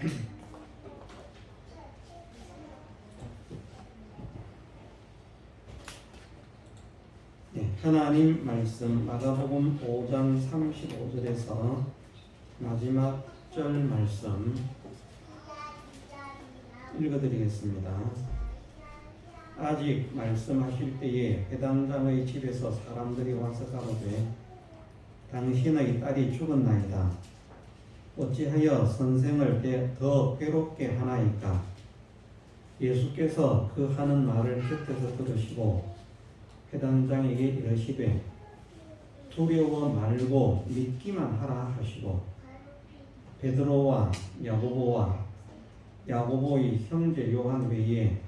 네, 하나님 말씀 마가복음 5장 35절에서 마지막 절 말씀 읽어드리겠습니다. 아직 말씀하실 때에 회당장의 집에서 사람들이 와서 가로되 당신의 딸이 죽었나이다. 어찌하여 선생을 더 괴롭게 하나이까? 예수께서 그 하는 말을 곁에서 들으시고 회당장에게 이르시되 두려워 말고 믿기만 하라 하시고 베드로와 야고보의 형제 요한 외에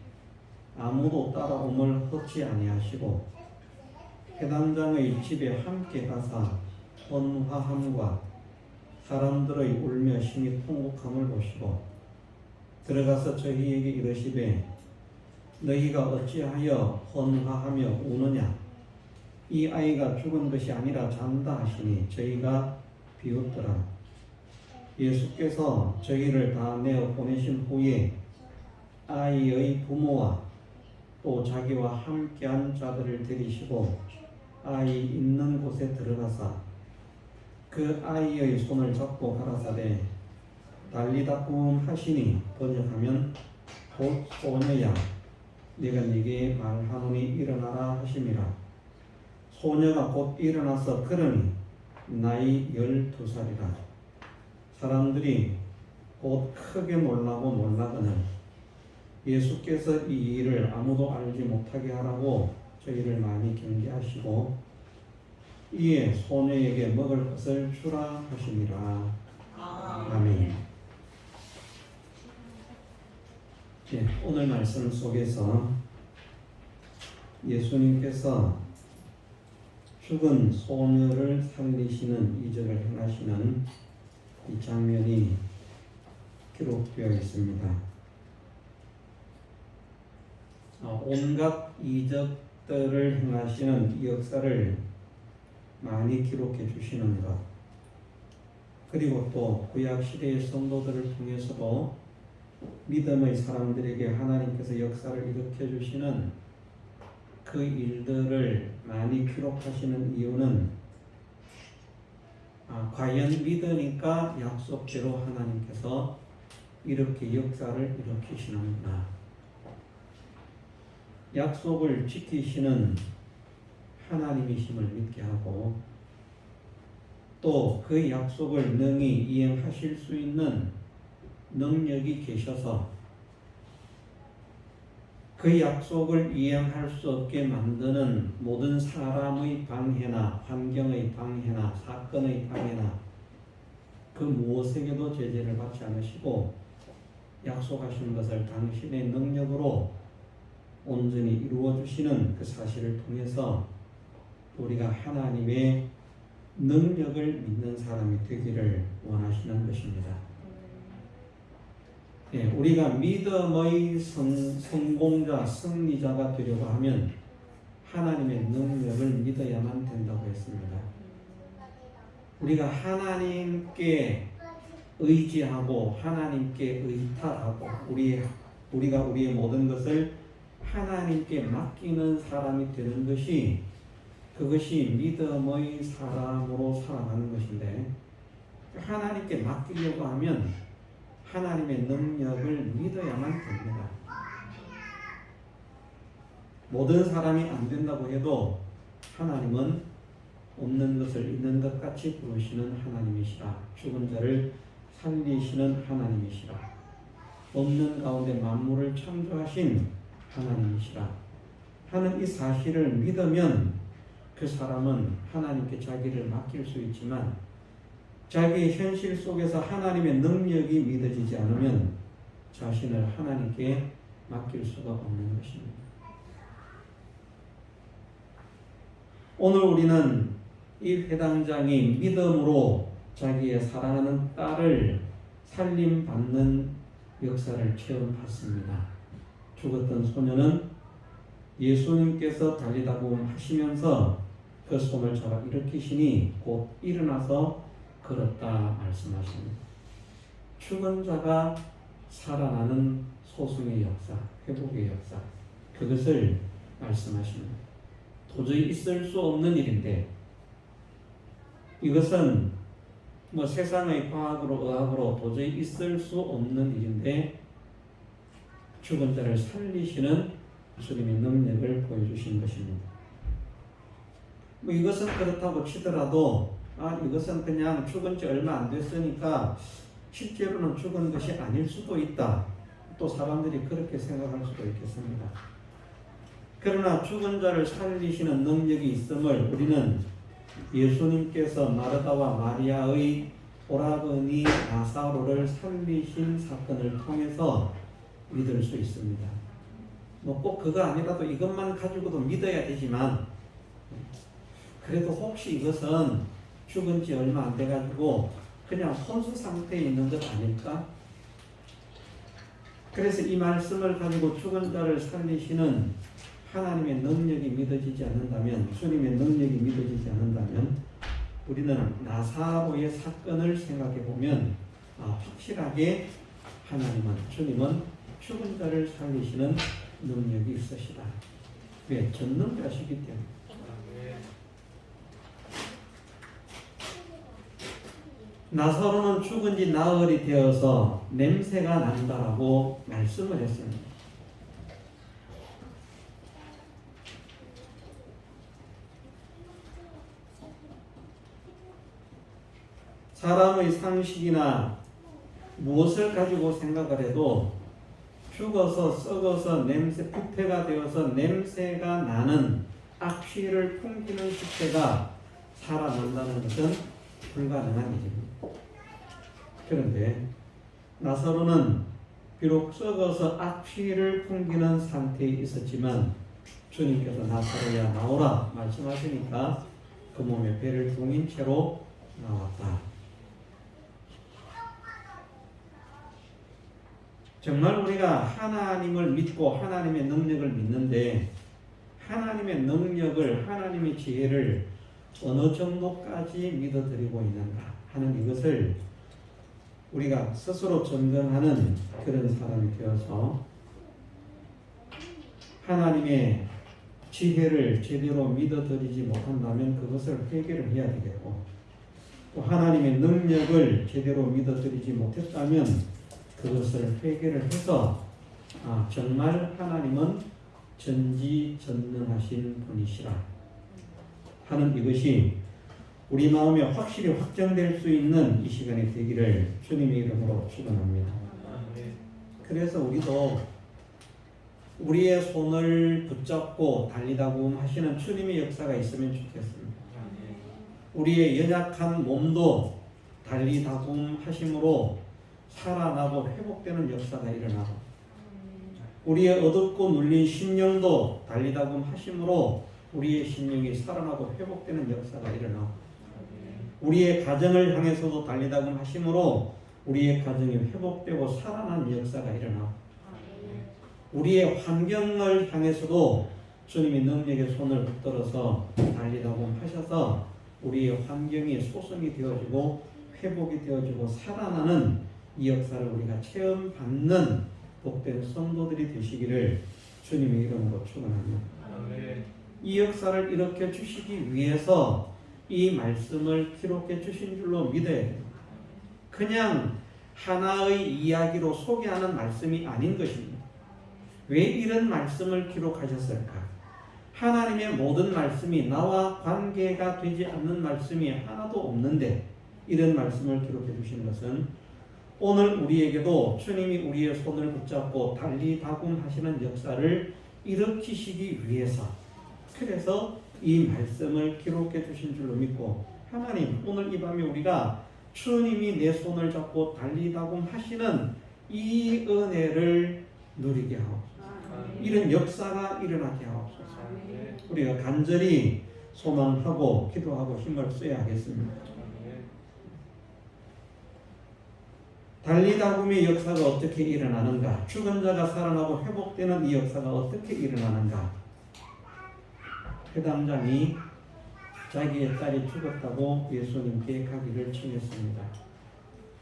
아무도 따라옴을 허치 아니하시고 회당장의 집에 함께 가사 헌화함과 사람들의 울며 심히 통곡함을 보시고 들어가서 저희에게 이르시되 너희가 어찌하여 헌화하며 우느냐? 이 아이가 죽은 것이 아니라 잔다 하시니 저희가 비웃더라. 예수께서 저희를 다 내어 보내신 후에 아이의 부모와 또 자기와 함께한 자들을 데리시고 아이 있는 곳에 들어가사 그 아이의 손을 잡고 가라사대 달리다꿈 하시니 번역하면 곧 소녀야 내가 네게 말하노니 일어나라 하심이라. 소녀가 곧 일어나서 걸으니 나이 12살이라. 사람들이 곧 크게 놀라고 놀라거늘 예수께서 이 일을 아무도 알지 못하게 하라고 저희를 많이 경계하시고 이에 소녀에게 먹을 것을 주라 하시니라. 아멘. 네, 오늘 말씀 속에서 예수님께서 죽은 소녀를 살리시는 이적을 행하시는 이 장면이 기록되어 있습니다. 온갖 이적들을 행하시는 이 역사를 많이 기록해 주시는 것, 그리고 또 구약 시대의 성도들을 통해서도 믿음의 사람들에게 하나님께서 역사를 일으켜 주시는 그 일들을 많이 기록하시는 이유는 과연 믿으니까 약속대로 하나님께서 이렇게 역사를 일으키시는구나. 약속을 지키시는 하나님이심을 믿게 하고 또 그 약속을 능히 이행하실 수 있는 능력이 계셔서 그 약속을 이행할 수 없게 만드는 모든 사람의 방해나 환경의 방해나 사건의 방해나 그 무엇에게도 제재를 받지 않으시고 약속하신 것을 당신의 능력으로 온전히 이루어 주시는 그 사실을 통해서 우리가 하나님의 능력을 믿는 사람이 되기를 원하시는 것입니다. 네, 우리가 믿음의 성공자, 승리자가 되려고 하면 하나님의 능력을 믿어야만 된다고 했습니다. 우리가 하나님께 의지하고 하나님께 의탁하고 우리가 우리의 모든 것을 하나님께 맡기는 사람이 되는 것이 그것이 믿음의 사람으로 살아가는 것인데 하나님께 맡기려고 하면 하나님의 능력을 믿어야만 됩니다. 모든 사람이 안 된다고 해도 하나님은 없는 것을 있는 것 같이 부르시는 하나님이시라. 죽은 자를 살리시는 하나님이시라. 없는 가운데 만물을 창조하신 하나님이시라 하는 이 사실을 믿으면 그 사람은 하나님께 자기를 맡길 수 있지만 자기의 현실 속에서 하나님의 능력이 믿어지지 않으면 자신을 하나님께 맡길 수가 없는 것입니다. 오늘 우리는 이 회당장이 믿음으로 자기의 사랑하는 딸을 살림받는 역사를 체험했습니다. 죽었던 소녀는 예수님께서 달리다고 하시면서 그 손을 잡아 일으키시니 곧 일어나서 걸었다 말씀하십니다. 죽은 자가 살아나는 소승의 역사, 회복의 역사, 그것을 말씀하시는 거예요. 도저히 있을 수 없는 일인데, 이것은 뭐 세상의 과학으로 의학으로 도저히 있을 수 없는 일인데, 죽은 자를 살리시는 주님의 능력을 보여주신 것입니다. 뭐 이것은 그렇다고 치더라도 이것은 그냥 죽은 지 얼마 안 됐으니까 실제로는 죽은 것이 아닐 수도 있다. 또 사람들이 그렇게 생각할 수도 있겠습니다. 그러나 죽은 자를 살리시는 능력이 있음을 우리는 예수님께서 마르다와 마리아의 오라버니 나사로를 살리신 사건을 통해서 믿을 수 있습니다. 뭐 꼭 그거 아니라도 이것만 가지고도 믿어야 되지만, 그래도 혹시 이것은 죽은 지 얼마 안 돼가지고 그냥 혼수 상태에 있는 것 아닐까? 그래서 이 말씀을 가지고 죽은 자를 살리시는 하나님의 능력이 믿어지지 않는다면, 주님의 능력이 믿어지지 않는다면, 우리는 나사로의 사건을 생각해 보면 확실하게 주님은 죽은 자를 살리시는 능력이 있으시다. 왜? 전능자시기 때문에. 나사로는 죽은 지 나흘이 되어서 냄새가 난다라고 말씀을 했습니다. 사람의 상식이나 무엇을 가지고 생각을 해도 죽어서 썩어서 부패가 되어서 냄새가 나는 악취를 풍기는 시체가 살아난다는 것은 불가능한 일입니다. 그런데 나사로는 비록 썩어서 악취를 풍기는 상태에 있었지만 주님께서 나사로야 나오라 말씀하시니까 그 몸에 배를 동인 채로 나왔다. 정말 우리가 하나님을 믿고 하나님의 능력을 믿는데, 하나님의 능력을, 하나님의 지혜를 어느 정도까지 믿어드리고 있는가 하는 이것을 우리가 스스로 점검하는 그런 사람이 되어서 하나님의 지혜를 제대로 믿어드리지 못한다면 그것을 회개를 해야 되겠고, 또 하나님의 능력을 제대로 믿어드리지 못했다면 그것을 회개를 해서 정말 하나님은 전지전능하신 분이시라 하는 이것이 우리 마음에 확실히 확정될 수 있는 이 시간이 되기를 주님의 이름으로 축원합니다. 그래서 우리도 우리의 손을 붙잡고 달리다고 하시는 주님의 역사가 있으면 좋겠습니다. 우리의 연약한 몸도 달리다고 하심으로 살아나고 회복되는 역사가 일어나고, 우리의 어둡고 눌린 심령도 달리다고 하심으로 우리의 심령이 살아나고 회복되는 역사가 일어나고, 우리의 가정을 향해서도 달리다고 하심으로 우리의 가정이 회복되고 살아나는 역사가 일어나고, 우리의 환경을 향해서도 주님이 능력의 손을 붙들어서 달리다고 하셔서 우리의 환경이 소성이 되어지고 회복이 되어지고 살아나는 이 역사를 우리가 체험받는 복된 성도들이 되시기를 주님의 이름으로 축원합니다. 이 역사를 일으켜 주시기 위해서 이 말씀을 기록해 주신 줄로 믿어야 돼요. 그냥 하나의 이야기로 소개하는 말씀이 아닌 것입니다. 왜 이런 말씀을 기록하셨을까? 하나님의 모든 말씀이 나와 관계가 되지 않는 말씀이 하나도 없는데 이런 말씀을 기록해 주신 것은 오늘 우리에게도 주님이 우리의 손을 붙잡고 달리다굼하시는 역사를 일으키시기 위해서, 그래서 이 말씀을 기록해 주신 줄로 믿고, 하나님 오늘 이 밤에 우리가 주님이 내 손을 잡고 달리다굼하시는 이 은혜를 누리게 하옵소서. 이런 역사가 일어나게 하옵소서. 우리가 간절히 소망하고 기도하고 힘을 써야 하겠습니다. 달리다굼의 역사가 어떻게 일어나는가? 죽은 자가 살아나고 회복되는 이 역사가 어떻게 일어나는가? 회당장이 자기의 딸이 죽었다고 예수님께 가기를 청했습니다.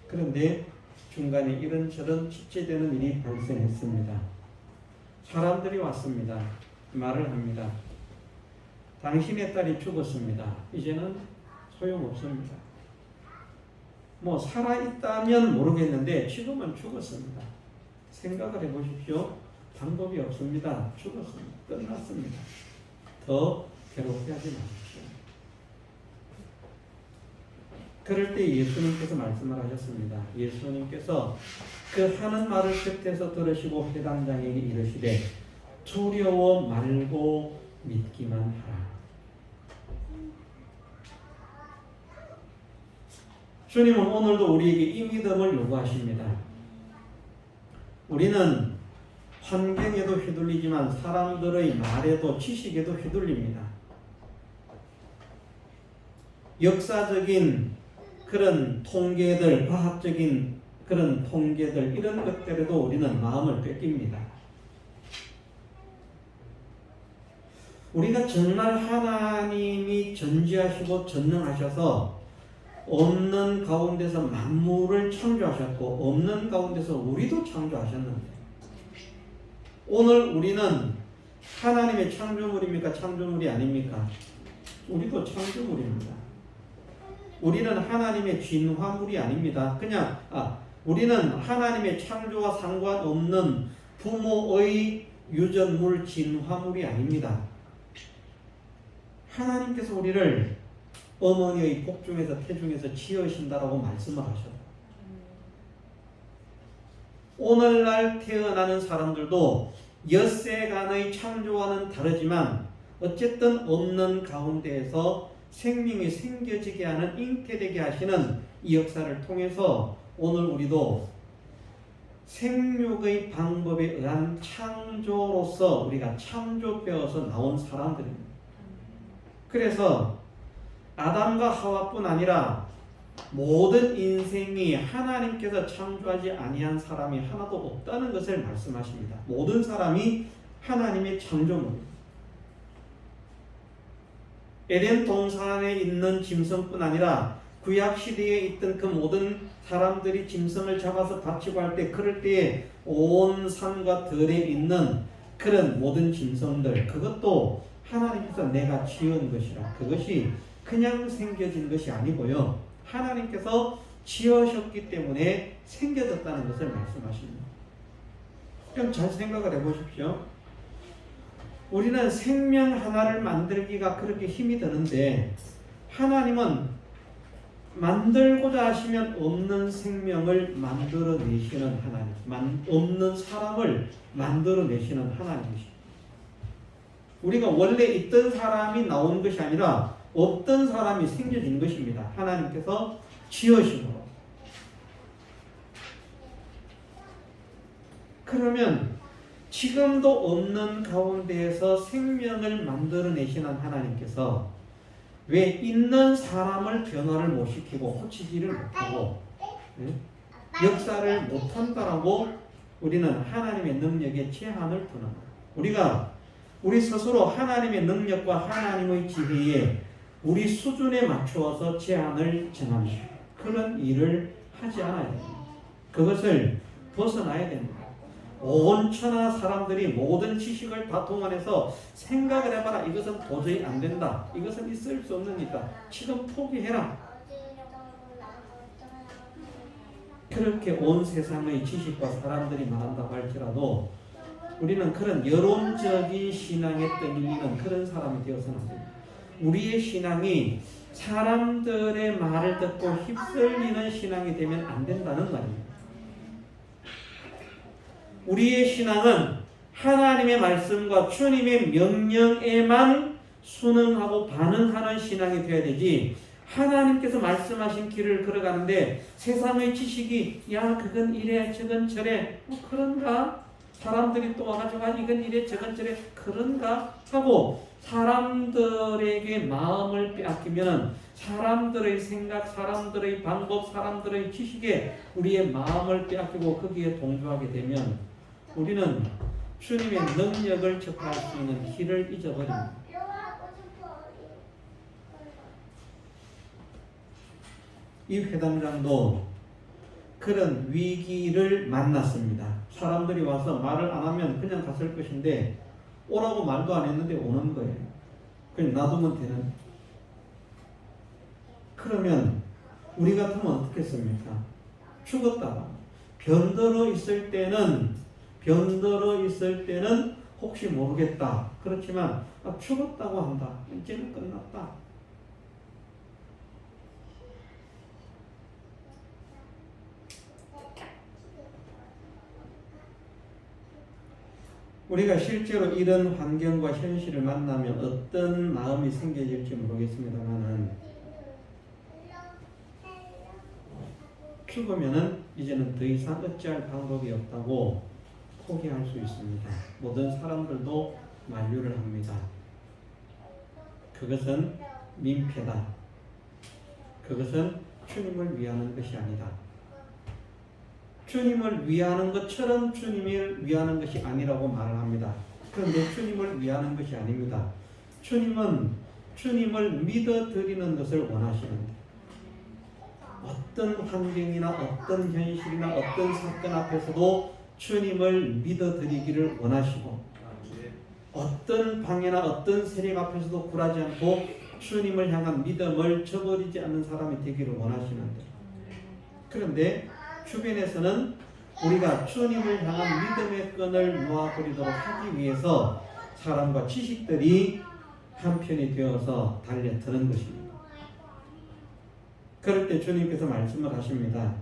그런데 중간에 이런저런 지체되는 일이 발생했습니다. 사람들이 왔습니다. 말을 합니다. 당신의 딸이 죽었습니다. 이제는 소용없습니다. 뭐 살아있다면 모르겠는데 지금은 죽었습니다. 생각을 해보십시오. 방법이 없습니다. 죽었습니다. 끝났습니다. 더 괴롭게 하지 마십시오. 그럴 때 예수님께서 말씀을 하셨습니다. 예수님께서 그 하는 말을 곁에서 들으시고 회당장에게 이르시되 두려워 말고 믿기만 하라. 주님은 오늘도 우리에게 이 믿음을 요구하십니다. 우리는 환경에도 휘둘리지만 사람들의 말에도 지식에도 휘둘립니다. 역사적인 그런 통계들, 과학적인 그런 통계들, 이런 것들에도 우리는 마음을 뺏깁니다. 우리가 정말 하나님이 전지하시고 전능하셔서 없는 가운데서 만물을 창조하셨고 없는 가운데서 우리도 창조하셨는데 오늘 우리는 하나님의 창조물입니까? 창조물이 아닙니까? 우리도 창조물입니다. 우리는 하나님의 진화물이 아닙니다. 그냥 우리는 하나님의 창조와 상관없는 부모의 유전물 진화물이 아닙니다. 하나님께서 우리를 어머니의 복중에서 태중에서 지으신다라고 말씀을 하셨다. 오늘날 태어나는 사람들도 엿새간의 창조와는 다르지만 어쨌든 없는 가운데에서 생명이 생겨지게 하는 잉태되게 하시는 이 역사를 통해서 오늘 우리도 생육의 방법에 의한 창조로서 우리가 창조되어서 나온 사람들입니다. 그래서 아담과 하와뿐 아니라 모든 인생이 하나님께서 창조하지 아니한 사람이 하나도 없다는 것을 말씀하십니다. 모든 사람이 하나님의 창조물입니다. 에덴 동산에 있는 짐승뿐 아니라 구약 시대에 있던 그 모든 사람들이 짐승을 잡아서 바치고 할 때 그럴 때에 온 산과 들에 있는 그런 모든 짐승들, 그것도 하나님께서 내가 지은 것이라. 그것이 그냥 생겨진 것이 아니고요. 하나님께서 지으셨기 때문에 생겨졌다는 것을 말씀하십니다. 그럼 잘 생각을 해보십시오. 우리는 생명 하나를 만들기가 그렇게 힘이 드는데 하나님은 만들고자 하시면 없는 생명을 만들어내시는 하나님, 없는 사람을 만들어내시는 하나님이십니다. 우리가 원래 있던 사람이 나온 것이 아니라 없던 사람이 생겨진 것입니다. 하나님께서 지으심으로. 그러면 지금도 없는 가운데에서 생명을 만들어내시는 하나님께서 왜 있는 사람을 변화를 못 시키고 고치지를 못하고 역사를 못한다라고 우리는 하나님의 능력에 제한을 두는 거예요. 우리 스스로 하나님의 능력과 하나님의 지혜에 우리 수준에 맞추어서 제한을 정합니다. 그런 일을 하지 않아야 됩니다. 그것을 벗어나야 됩니다. 온 천하 사람들이 모든 지식을 다 동원해서 생각을 해봐라. 이것은 도저히 안 된다. 이것은 있을 수 없는 일이다. 지금 포기해라. 그렇게 온 세상의 지식과 사람들이 말한다고 할지라도 우리는 그런 여론적인 신앙에 떠밀리는 그런 사람이 되어서는 안 됩니다. 우리의 신앙이 사람들의 말을 듣고 휩쓸리는 신앙이 되면 안 된다는 말입니다. 우리의 신앙은 하나님의 말씀과 주님의 명령에만 순응하고 반응하는 신앙이 되어야 되지, 하나님께서 말씀하신 길을 걸어가는데 세상의 지식이 야 그건 이래 저건 저래 그런가? 사람들이 또 와가지고 이건 이래 저건 저래 그런가? 하고 사람들에게 마음을 빼앗기면 사람들의 생각, 사람들의 방법, 사람들의 지식에 우리의 마음을 빼앗기고 거기에 동조하게 되면 우리는 주님의 능력을 접할 수 있는 길을 잊어버립니다. 이 회당장도 그런 위기를 만났습니다. 사람들이 와서 말을 안 하면 그냥 갔을 것인데 오라고 말도 안 했는데 오는 거예요. 그냥 놔두면 되는. 그러면 우리 같으면 어떻겠습니까? 죽었다가 병들어 있을 때는 혹시 모르겠다. 그렇지만 죽었다고 한다. 이제는 끝났다. 우리가 실제로 이런 환경과 현실을 만나면 어떤 마음이 생겨질지 모르겠습니다만은 죽으면은 이제는 더 이상 어찌할 방법이 없다고 포기할 수 있습니다. 모든 사람들도 만류를 합니다. 그것은 민폐다. 그것은 주님을 위하는 것이 아니다. 주님을 위하는 것처럼 주님을 위하는 것이 아니라고 말을 합니다. 그런데 주님을 위하는 것이 아닙니다. 주님은 주님을 믿어드리는 것을 원하시는데 어떤 환경이나 어떤 현실이나 어떤 사건 앞에서도 주님을 믿어드리기를 원하시고 어떤 방해나 어떤 세력 앞에서도 굴하지 않고 주님을 향한 믿음을 저버리지 않는 사람이 되기를 원하시는데 그런데 주변에서는 우리가 주님을 향한 믿음의 끈을 놓아버리도록 하기 위해서 사람과 지식들이 한편이 되어서 달려드는 것입니다. 그럴 때 주님께서 말씀을 하십니다.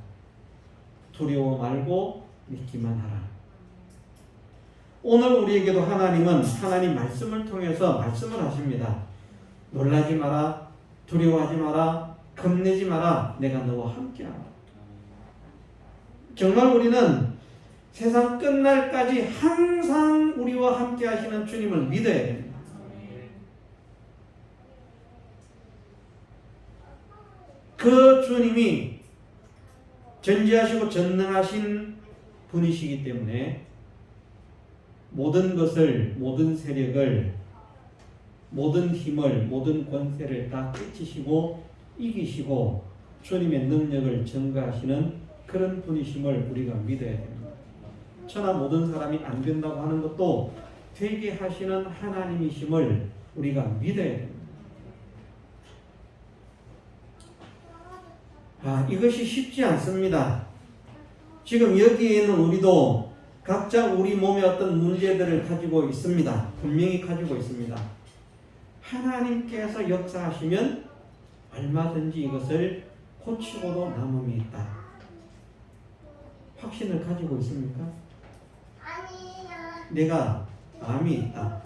두려워 말고 믿기만 하라. 오늘 우리에게도 하나님은 하나님 말씀을 통해서 말씀을 하십니다. 놀라지 마라, 두려워하지 마라, 겁내지 마라, 내가 너와 함께하라. 정말 우리는 세상 끝날까지 항상 우리와 함께 하시는 주님을 믿어야 됩니다. 그 주님이 전지하시고 전능하신 분이시기 때문에 모든 것을, 모든 세력을, 모든 힘을, 모든 권세를 다 깨치시고 이기시고 주님의 능력을 증가하시는 그런 분이심을 우리가 믿어야 됩니다. 천하 모든 사람이 안 된다고 하는 것도 되게 하시는 하나님이심을 우리가 믿어야 됩니다. 이것이 쉽지 않습니다. 지금 여기에 있는 우리도 각자 우리 몸에 어떤 문제들을 가지고 있습니다. 분명히 가지고 있습니다. 하나님께서 역사하시면 얼마든지 이것을 고치고도 남음이 있다. 확신을 가지고 있습니까? 내가 암이 있다.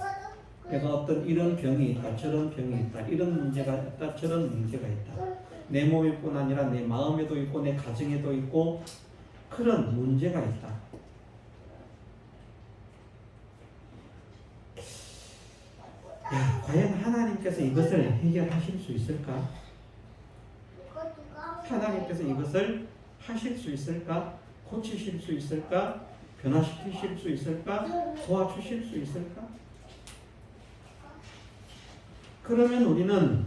내가 어떤 이런 병이 있다. 저런 병이 있다. 이런 문제가 있다. 저런 문제가 있다. 내 몸에뿐 아니라 내 마음에도 있고 내 가정에도 있고 그런 문제가 있다. 과연 하나님께서 이것을 해결하실 수 있을까? 하나님께서 이것을 하실 수 있을까? 고치실 수 있을까? 변화시키실 수 있을까? 도와주실 수 있을까? 그러면 우리는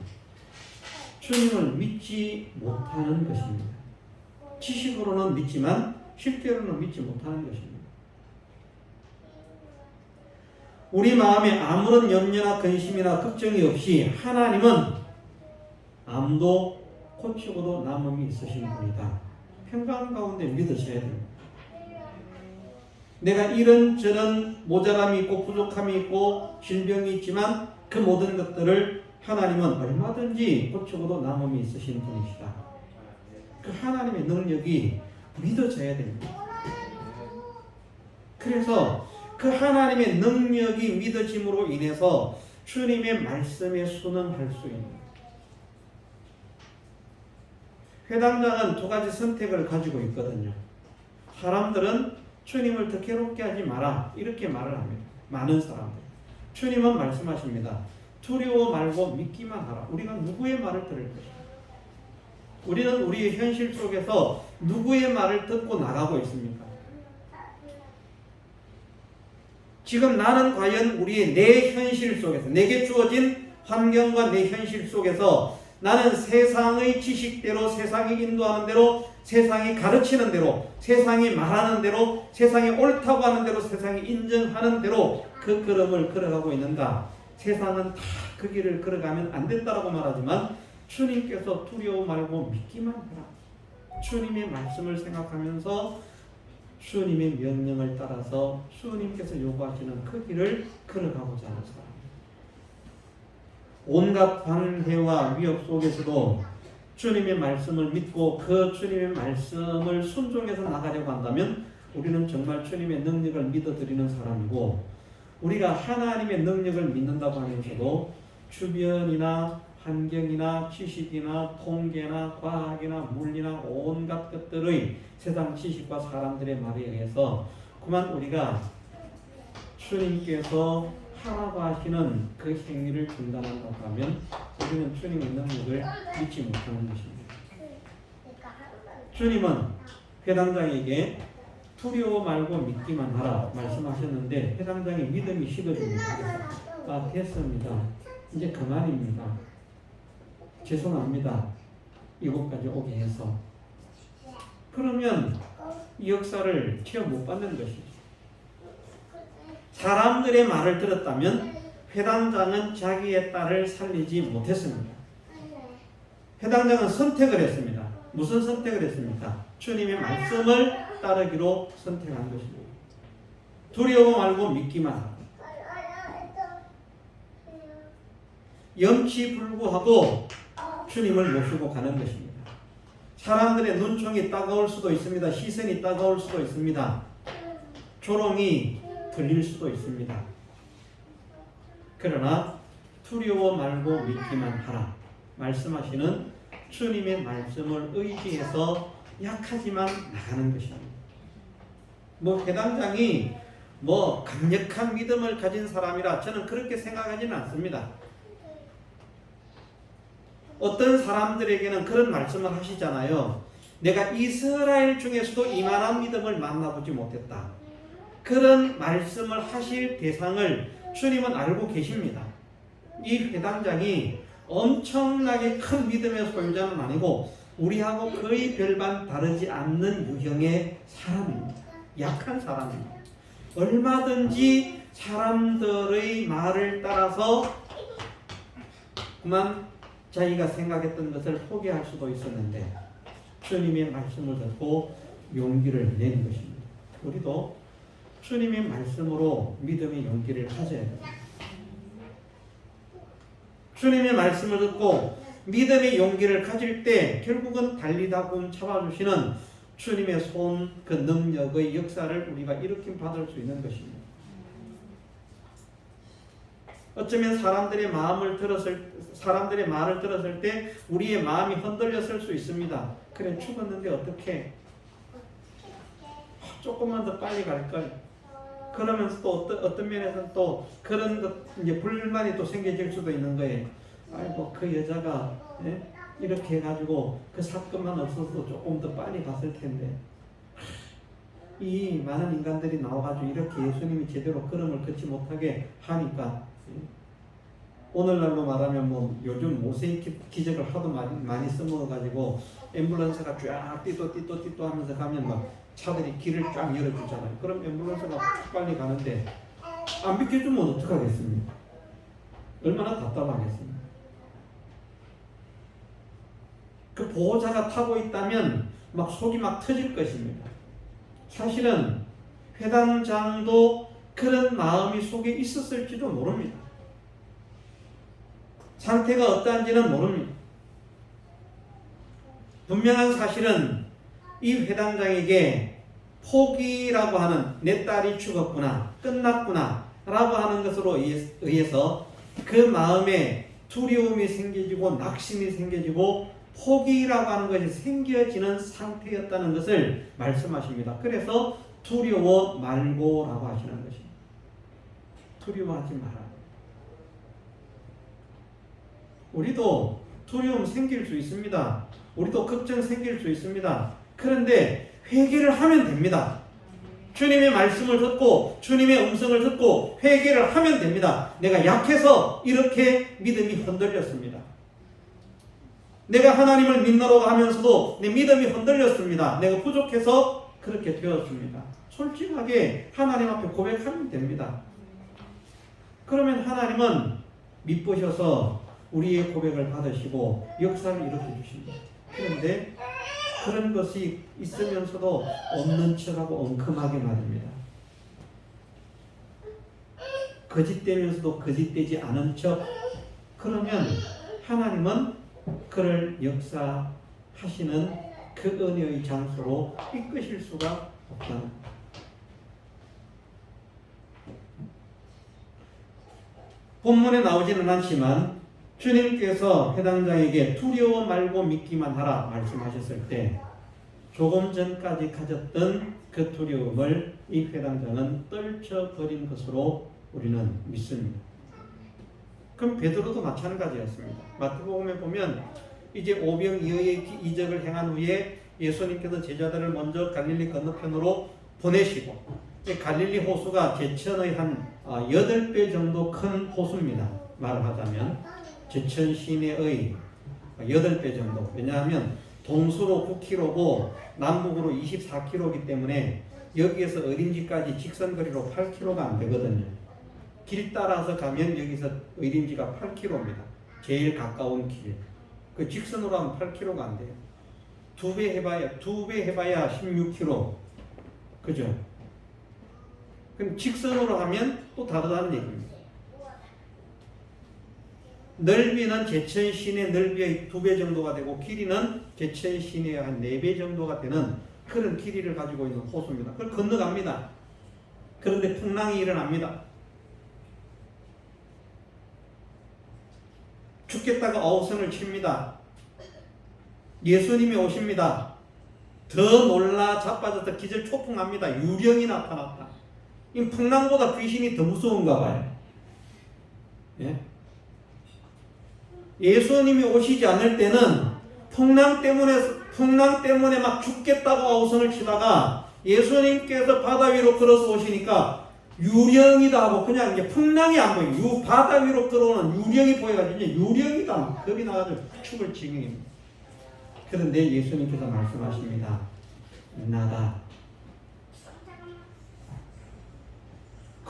주님을 믿지 못하는 것입니다. 지식으로는 믿지만 실제로는 믿지 못하는 것입니다. 우리 마음에 아무런 염려나 근심이나 걱정이 없이 하나님은 암도 고치고도 남음이 있으신 분이다. 평강 가운데 믿으셔야 됩니다. 내가 이런저런 모자람이 있고 부족함이 있고 질병이 있지만 그 모든 것들을 하나님은 얼마든지 고치고도 남음이 있으신 분이시다. 그 하나님의 능력이 믿어져야 됩니다. 그래서 그 하나님의 능력이 믿어짐으로 인해서 주님의 말씀에 순응할 수 있는 회당장은 두 가지 선택을 가지고 있거든요. 사람들은 주님을 더 괴롭게 하지 마라 이렇게 말을 합니다. 많은 사람들. 주님은 말씀하십니다. 두려워 말고 믿기만 하라. 우리가 누구의 말을 들을 것인가? 우리는 우리의 현실 속에서 누구의 말을 듣고 나가고 있습니까? 지금 나는 과연 우리의 내 현실 속에서 내게 주어진 환경과 내 현실 속에서 나는 세상의 지식대로, 세상이 인도하는 대로, 세상이 가르치는 대로, 세상이 말하는 대로, 세상이 옳다고 하는 대로, 세상이 인정하는 대로 그 걸음을 걸어가고 있는가? 세상은 다 그 길을 걸어가면 안 된다라고 말하지만 주님께서 두려워 말고 믿기만 해라. 주님의 말씀을 생각하면서 주님의 명령을 따라서 주님께서 요구하시는 그 길을 걸어가고자 하는 사람. 온갖 방해와 위협 속에서도 주님의 말씀을 믿고 그 주님의 말씀을 순종해서 나가려고 한다면 우리는 정말 주님의 능력을 믿어드리는 사람이고, 우리가 하나님의 능력을 믿는다고 하면서도 주변이나 환경이나 지식이나 통계나 과학이나 물리나 온갖 것들의 세상 지식과 사람들의 말에 의해서 그만 우리가 주님께서 하라고 하시는 그 행위를 중단한다고 하면 우리는 주님의 능력을 믿지 못하는 것입니다. 주님은 회당장에게 두려워 말고 믿기만 하라 말씀하셨는데 회당장의 믿음이 식어집니다. 됐습니다. 이제 그만입니다. 죄송합니다. 이곳까지 오게 해서. 그러면 이 역사를 취업 못 받는 것이죠. 사람들의 말을 들었다면 회당장은 자기의 딸을 살리지 못했습니다. 회당장은 선택을 했습니다. 무슨 선택을 했습니까? 주님의 말씀을 따르기로 선택한 것입니다. 두려워 말고 믿기만 하고 염치불구하고 주님을 모시고 가는 것입니다. 사람들의 눈총이 따가울 수도 있습니다. 시선이 따가울 수도 있습니다. 조롱이 들릴 수도 있습니다. 그러나 두려워 말고 믿기만 하라 말씀하시는 주님의 말씀을 의지해서 약하지만 나가는 것입니다. 회당장이 강력한 믿음을 가진 사람이라 저는 그렇게 생각하지는 않습니다. 어떤 사람들에게는 그런 말씀을 하시잖아요. 내가 이스라엘 중에서도 이만한 믿음을 만나보지 못했다. 그런 말씀을 하실 대상을 주님은 알고 계십니다. 이 회당장이 엄청나게 큰 믿음의 소유자는 아니고 우리하고 거의 별반 다르지 않는 유형의 사람입니다. 약한 사람입니다. 얼마든지 사람들의 말을 따라서 그만 자기가 생각했던 것을 포기할 수도 있었는데 주님의 말씀을 듣고 용기를 낸 것입니다. 우리도 주님의 말씀으로 믿음의 용기를 가져야 됩니다. 주님의 말씀을 듣고 믿음의 용기를 가질 때 결국은 달리다 군 잡아주시는 주님의 손, 그 능력의 역사를 우리가 일으킴 받을 수 있는 것입니다. 어쩌면 사람들의 말을 들었을 때 우리의 마음이 흔들렸을 수 있습니다. 그래 죽었는데 어떻게? 조금만 더 빨리 갈걸. 그러면서 또 어떤 면에서는 또 그런 이제 불만이 또 생겨질 수도 있는 거예요. 아이고 그 여자가 이렇게 해가지고 그 사건만 없어서 조금 더 빨리 갔을 텐데 이 많은 인간들이 나와가지고 이렇게 예수님이 제대로 걸음을 걷지 못하게 하니까 오늘날로 말하면 요즘 모세익 기적을 하도 많이 써먹어가지고 앰뷸런스가 쫙 띠또 하면서 가면 차들이 길을 쫙 열어주잖아요. 그럼 앰뷸런스가 빨리 가는데 안 비켜주면 어떡하겠습니까? 얼마나 답답하겠습니까? 그 보호자가 타고 있다면 속이 터질 것입니다. 사실은 회당장도 그런 마음이 속에 있었을지도 모릅니다. 상태가 어떠한지는 모릅니다. 분명한 사실은 이 회당장에게 포기라고 하는 내 딸이 죽었구나, 끝났구나 라고 하는 것으로 의해서 그 마음에 두려움이 생겨지고 낙심이 생겨지고 포기라고 하는 것이 생겨지는 상태였다는 것을 말씀하십니다. 그래서 두려워 말고 라고 하시는 것입니다. 두려워하지 마라. 우리도 두려움 생길 수 있습니다. 우리도 걱정 생길 수 있습니다. 그런데 회개를 하면 됩니다. 주님의 말씀을 듣고 주님의 음성을 듣고 회개를 하면 됩니다. 내가 약해서 이렇게 믿음이 흔들렸습니다. 내가 하나님을 믿노라고 하면서도 내 믿음이 흔들렸습니다. 내가 부족해서 그렇게 되었습니다. 솔직하게 하나님 앞에 고백하면 됩니다. 그러면 하나님은 미쁘셔서 우리의 고백을 받으시고 역사를 일으켜 주십니다. 그런데 그런 것이 있으면서도 없는 척하고 엉큼하게 말입니다. 거짓되면서도 거짓되지 않은 척. 그러면 하나님은 그를 역사하시는 그 은혜의 장소로 이끄실 수가 없다는 겁니다. 본문에 나오지는 않지만 주님께서 해당자에게 두려워 말고 믿기만 하라 말씀하셨을 때 조금 전까지 가졌던 그 두려움을 이 해당자는 떨쳐버린 것으로 우리는 믿습니다. 그럼 베드로도 마찬가지였습니다. 마태복음에 보면 이제 오병이어의 이적을 행한 후에 예수님께서 제자들을 먼저 갈릴리 건너편으로 보내시고 갈릴리 호수가 제천의 한 8배 정도 큰 호수입니다. 말하자면 제천 시내의 8배 정도. 왜냐하면 동수로 9km고 남북으로 24km이기 때문에 여기에서 어린지까지 직선거리로 8km가 안 되거든요. 길 따라서 가면 여기서 의림지가 8km입니다. 제일 가까운 길. 그 직선으로 하면 8km가 안 돼요. 2배 해봐야 16km. 그죠? 그럼 직선으로 하면 또 다르다는 얘기입니다. 넓이는 제천 시내 넓이의 2배 정도가 되고 길이는 제천 시내의 한 4배 정도가 되는 그런 길이를 가지고 있는 호수입니다. 그걸 건너갑니다. 그런데 풍랑이 일어납니다. 죽겠다가 어우성을 칩니다. 예수님이 오십니다. 더 놀라 자빠져서 기절 초풍합니다. 유령이 나타났다. 이 풍랑보다 귀신이 더 무서운가 봐요. 예? 예수님이 오시지 않을 때는 풍랑 때문에 막 죽겠다고 어우성을 치다가 예수님께서 바다 위로 걸어서 오시니까 유령이다 하고 그냥 이제 풍랑이 안 보여요. 바다 위로 끌어오는 유령이 보여가지고 이제 유령이다 겁이 나가지고 죽을 지경입니다. 그런데 예수님께서 말씀하십니다. 나다.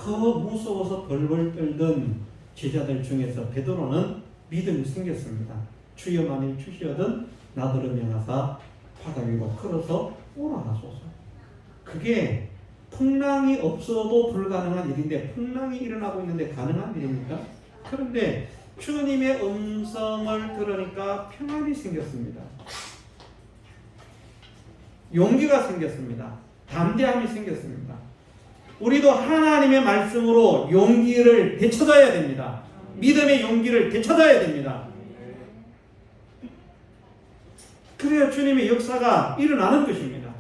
그 무서워서 벌벌 떨던 제자들 중에서 베드로는 믿음이 생겼습니다. 주여 만일 주시거든 나더러 명하사 바다 위로 걸어서 오라 하소서. 그게 풍랑이 없어도 불가능한 일인데 풍랑이 일어나고 있는데 가능한 일입니까? 그런데 주님의 음성을 들으니까 평안이 생겼습니다. 용기가 생겼습니다. 담대함이 생겼습니다. 우리도 하나님의 말씀으로 용기를 되찾아야 됩니다. 믿음의 용기를 되찾아야 됩니다. 그래야 주님의 역사가 일어나는 것입니다.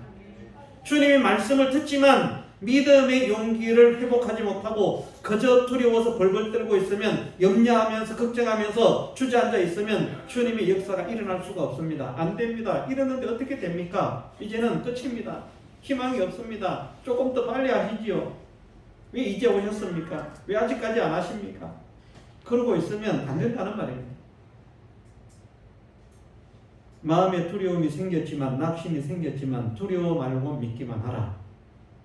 주님의 말씀을 듣지만 믿음의 용기를 회복하지 못하고 그저 두려워서 벌벌 떨고 있으면 염려하면서 걱정하면서 주저앉아 있으면 주님의 역사가 일어날 수가 없습니다. 안 됩니다. 이러는데 어떻게 됩니까? 이제는 끝입니다. 희망이 없습니다. 조금 더 빨리 하시지요. 왜 이제 오셨습니까? 왜 아직까지 안 하십니까? 그러고 있으면 안 된다는 말입니다. 마음에 두려움이 생겼지만 낙심이 생겼지만 두려워 말고 믿기만 하라.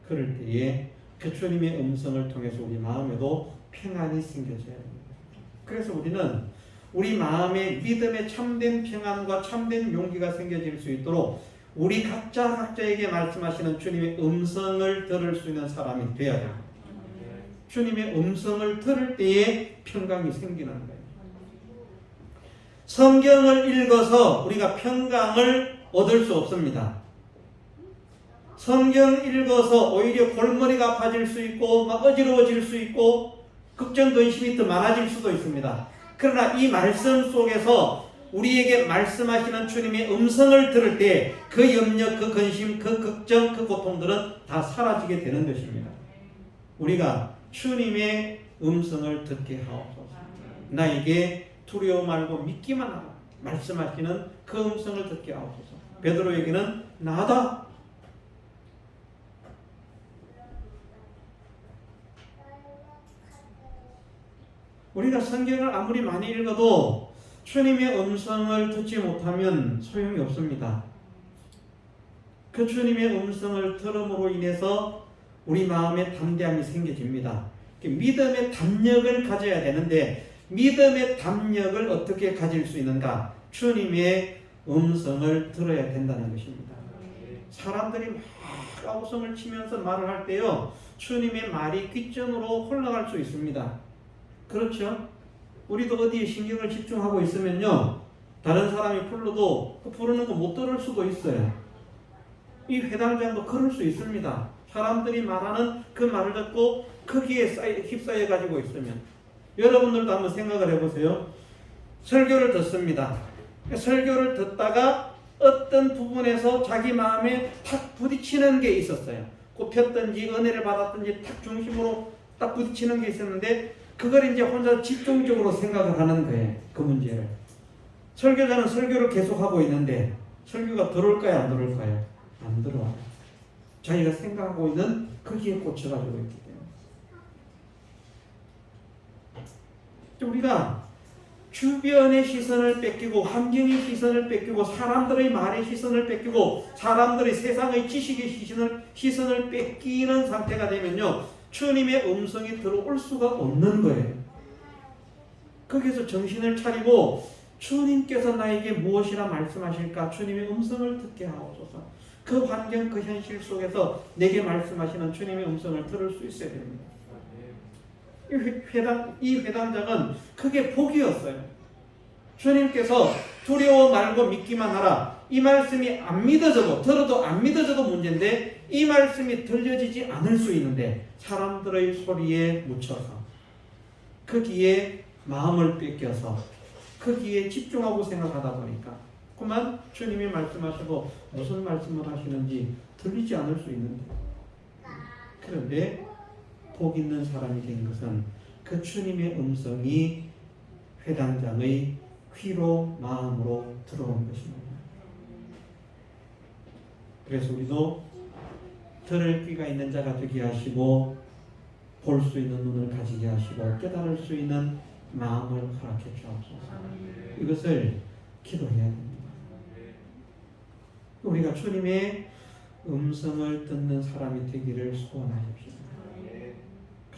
그럴 때에 그 주님의 음성을 통해서 우리 마음에도 평안이 생겨져야 합니다. 그래서 우리는 우리 마음에 믿음의 참된 평안과 참된 용기가 생겨질 수 있도록 우리 각자에게 말씀하시는 주님의 음성을 들을 수 있는 사람이 되어야 합니다. 주님의 음성을 들을 때에 평강이 생기는 거예요. 성경을 읽어서 우리가 평강을 얻을 수 없습니다. 성경 읽어서 오히려 골머리가 아파질 수 있고 막 어지러워질 수 있고 걱정 근심이 더 많아질 수도 있습니다. 그러나 이 말씀 속에서 우리에게 말씀하시는 주님의 음성을 들을 때 그 염려, 그 근심, 그 걱정, 그 고통들은 다 사라지게 되는 것입니다. 우리가 주님의 음성을 듣게 하옵소서. 나에게 두려워 말고 믿기만 하라. 말씀하시는 그 음성을 듣게 하옵소서. 베드로에게는 나다. 우리가 성경을 아무리 많이 읽어도 주님의 음성을 듣지 못하면 소용이 없습니다. 그 주님의 음성을 들음으로 인해서 우리 마음에 담대함이 생겨집니다. 믿음의 담력을 가져야 되는데 믿음의 담력을 어떻게 가질 수 있는가? 주님의 음성을 들어야 된다는 것입니다. 사람들이 막 아우성을 치면서 말을 할 때요, 주님의 말이 귓전으로 흘러갈 수 있습니다. 그렇죠? 우리도 어디에 신경을 집중하고 있으면요, 다른 사람이 불러도 그 부르는 거 못 들을 수도 있어요. 이 회당장도 그럴 수 있습니다. 사람들이 말하는 그 말을 듣고 거기에 휩싸여 가지고 있으면, 여러분들도 한번 생각을 해보세요. 설교를 듣습니다. 설교를 듣다가 어떤 부분에서 자기 마음에 탁 부딪히는 게 있었어요. 꼽혔든지 은혜를 받았든지 탁 중심으로 딱 부딪히는 게 있었는데 그걸 이제 혼자 집중적으로 생각을 하는 거예요. 그 문제를. 설교자는 설교를 계속하고 있는데 설교가 들어올까요? 안 들어올까요? 안 들어와요. 자기가 생각하고 있는 거기에 꽂혀가지고 있기 때문에. 우리가 주변의 시선을 뺏기고 환경의 시선을 뺏기고 사람들의 말의 시선을 뺏기고 사람들의 세상의 지식의 시선을 뺏기는 상태가 되면요, 주님의 음성이 들어올 수가 없는 거예요. 거기서 정신을 차리고 주님께서 나에게 무엇이라 말씀하실까? 주님의 음성을 듣게 하옵소서. 그 환경, 그 현실 속에서 내게 말씀하시는 주님의 음성을 들을 수 있어야 됩니다. 이 회당장은 그게 복이었어요. 주님께서 두려워 말고 믿기만 하라. 이 말씀이 안 믿어져도, 들어도 안 믿어져도 문제인데 이 말씀이 들려지지 않을 수 있는데 사람들의 소리에 묻혀서 거기에 마음을 뺏겨서 거기에 집중하고 생각하다 보니까 그만 주님이 말씀하시고 무슨 말씀을 하시는지 들리지 않을 수 있는데, 그런데 복 있는 사람이 된 것은 그 주님의 음성이 회당장의 귀로 마음으로 들어온 것입니다. 그래서 우리도 들을 귀가 있는 자가 되게 하시고 볼 수 있는 눈을 가지게 하시고 깨달을 수 있는 마음을 허락해 주옵소서. 이것을 기도해야 됩니다. 우리가 주님의 음성을 듣는 사람이 되기를 소원하십시오.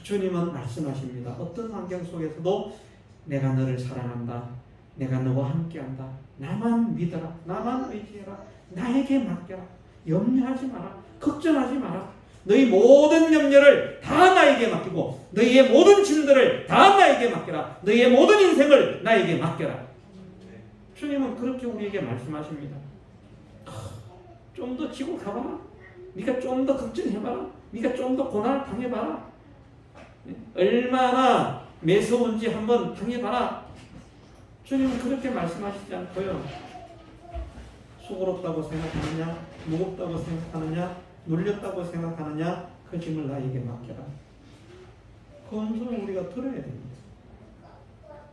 주님은 말씀하십니다. 어떤 환경 속에서도 내가 너를 사랑한다. 내가 너와 함께한다. 나만 믿어라. 나만 의지해라. 나에게 맡겨라. 염려하지 마라. 걱정하지 마라. 너희 모든 염려를 다 나에게 맡기고 너희의 모든 짐들을 다 나에게 맡겨라. 너희의 모든 인생을 나에게 맡겨라. 주님은 그렇게 우리에게 말씀하십니다. 좀 더 지고 가봐라. 네가 좀 더 걱정해봐라. 네가 좀 더 고난을 당해봐라. 얼마나 매서운지 한번 당해봐라. 주님은 그렇게 말씀하시지 않고요, 수고롭다고 생각하느냐, 무겁다고 생각하느냐, 눌렸다고 생각하느냐, 그 짐을 나에게 맡겨라. 그 음성을 우리가 들어야 됩니다.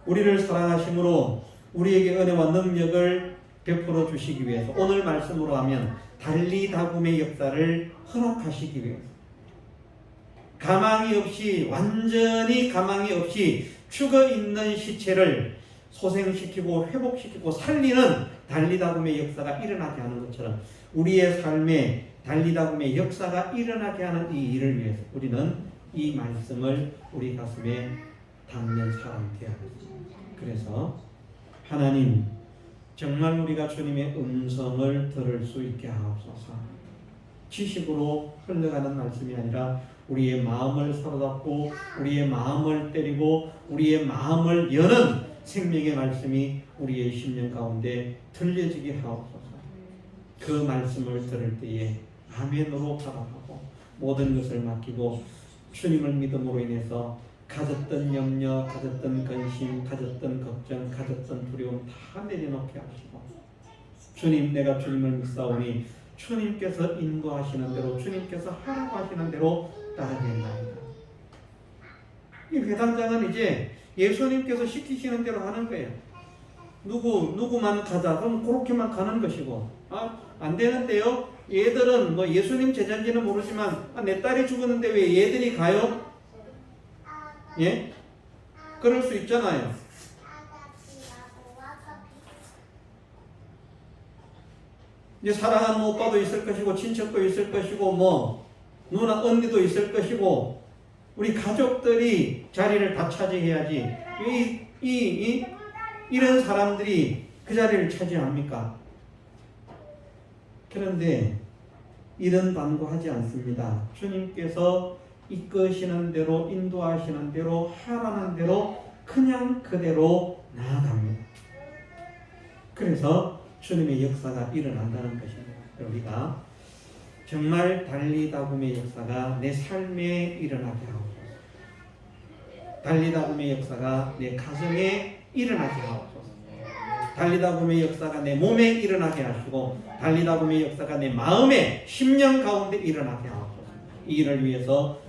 우리를 사랑하심으로 우리에게 은혜와 능력을 베풀어 주시기 위해서, 오늘 말씀으로 하면 달리다굼의 역사를 허락하시기 위해서, 가망이 없이, 완전히 가망이 없이 죽어있는 시체를 소생시키고 회복시키고 살리는 달리다굼의 역사가 일어나게 하는 것처럼 우리의 삶에 달리다굼의 역사가 일어나게 하는 이 일을 위해서 우리는 이 말씀을 우리 가슴에 담는 사람이 되어야 합니다. 그래서 하나님, 정말 우리가 주님의 음성을 들을 수 있게 하옵소서. 지식으로 흘러가는 말씀이 아니라 우리의 마음을 사로잡고 우리의 마음을 때리고 우리의 마음을 여는 생명의 말씀이 우리의 심령 가운데 들려지게 하옵소서. 그 말씀을 들을 때에 아멘으로 받아가고 모든 것을 맡기고 주님을 믿음으로 인해서 가졌던 염려, 가졌던 근심, 가졌던 걱정, 가졌던 두려움 다 내려놓게 하시고, 주님, 내가 주님을 믿사오니 주님께서 인도하시는 대로, 주님께서 하라고 하시는 대로 따르겠나이다. 이 회당장은 이제 예수님께서 시키시는 대로 하는 거예요. 누구만 가자 그럼 그렇게만 가는 것이고, 안 되는데요, 얘들은 뭐 예수님 제자인지는 모르지만 내 딸이 죽었는데 왜 얘들이 가요? 예? 그럴 수 있잖아요. 이제 사랑하는 오빠도 있을 것이고 친척도 있을 것이고 뭐 누나 언니도 있을 것이고 우리 가족들이 자리를 다 차지해야지 이런 사람들이 그 자리를 차지합니까? 그런데 이런 반고하지 않습니다. 주님께서 이끄시는 대로 인도하시는 대로 하라는 대로 그냥 그대로 나아갑니다. 그래서 주님의 역사가 일어난다는 것입니다. 우리가 정말 달리다굼의 역사가 내 삶에 일어나게 하옵소서. 달리다굼의 역사가 내 가정에 일어나게 하옵소서. 달리다굼의 역사가 내 몸에 일어나게 하시고 달리다굼의 역사가 내 마음에 심령 가운데 일어나게 하옵소서. 이 일을 위해서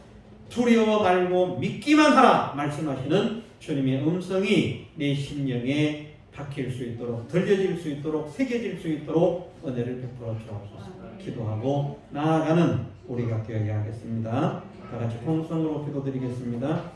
두려워 말고 믿기만 하라 말씀하시는 주님의 음성이 내 심령에 박힐 수 있도록 들려질 수 있도록 새겨질 수 있도록 은혜를 베풀어 주옵소서. 기도하고 나아가는 우리가 되어야 하겠습니다. 다 같이 통성으로 기도드리겠습니다.